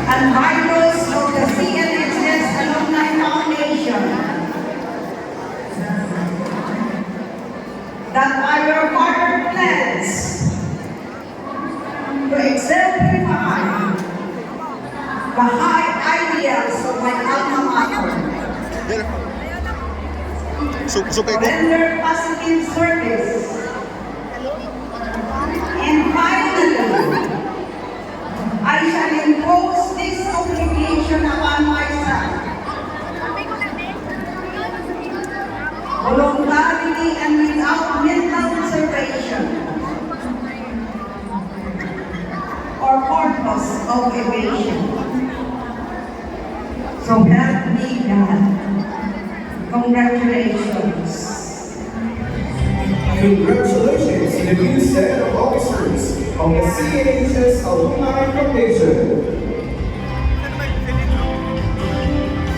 and writers of the CNHS Alumni Foundation that are your further plans to exemplify the high ideals of my alma mater, to render positive service, and finally, I shall impose this obligation upon myself, voluntarily and without mental reservation or purpose of evasion. So help me God. Congratulations. Congratulations to the new set of officers of the CNHS Alumni Foundation.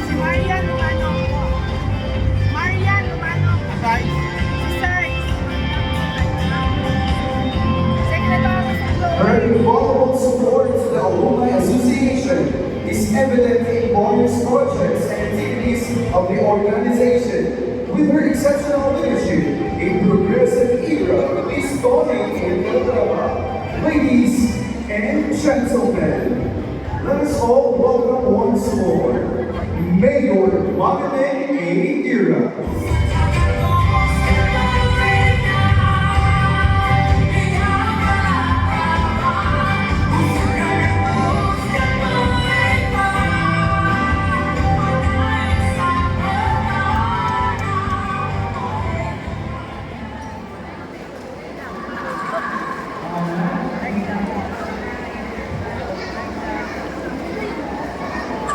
Si Marian Lumano po. Marian Lumano. Si Size. Secretary Secretary. Her invaluable support to the Alumni Association is evident in various projects and activities of the organization. With her exceptional leadership, a progressive era is dawning in Caloocan. Ladies and gentlemen, let us all welcome once more Mayor Magdalene A. Ira.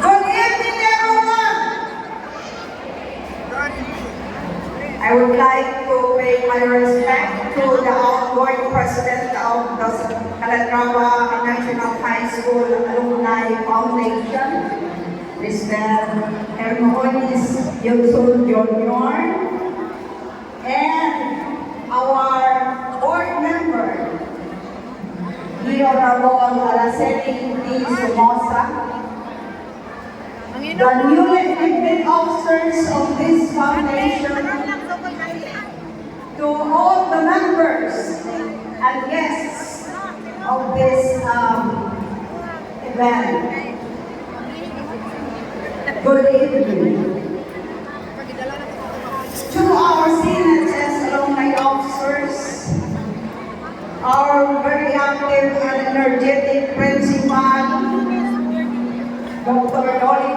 Good evening, everyone. I would like to pay my respect to the outgoing president of the Calatrava National High School Alumni Foundation, Mr. Hermonis Yunsul Jr., and our board member, Honorable Araceli D. Somoza, the newly elected officers of this foundation, to all the members and guests of this event. Good evening. To our CNHS alumni officers, our very active and energetic principal, Dr. Dolly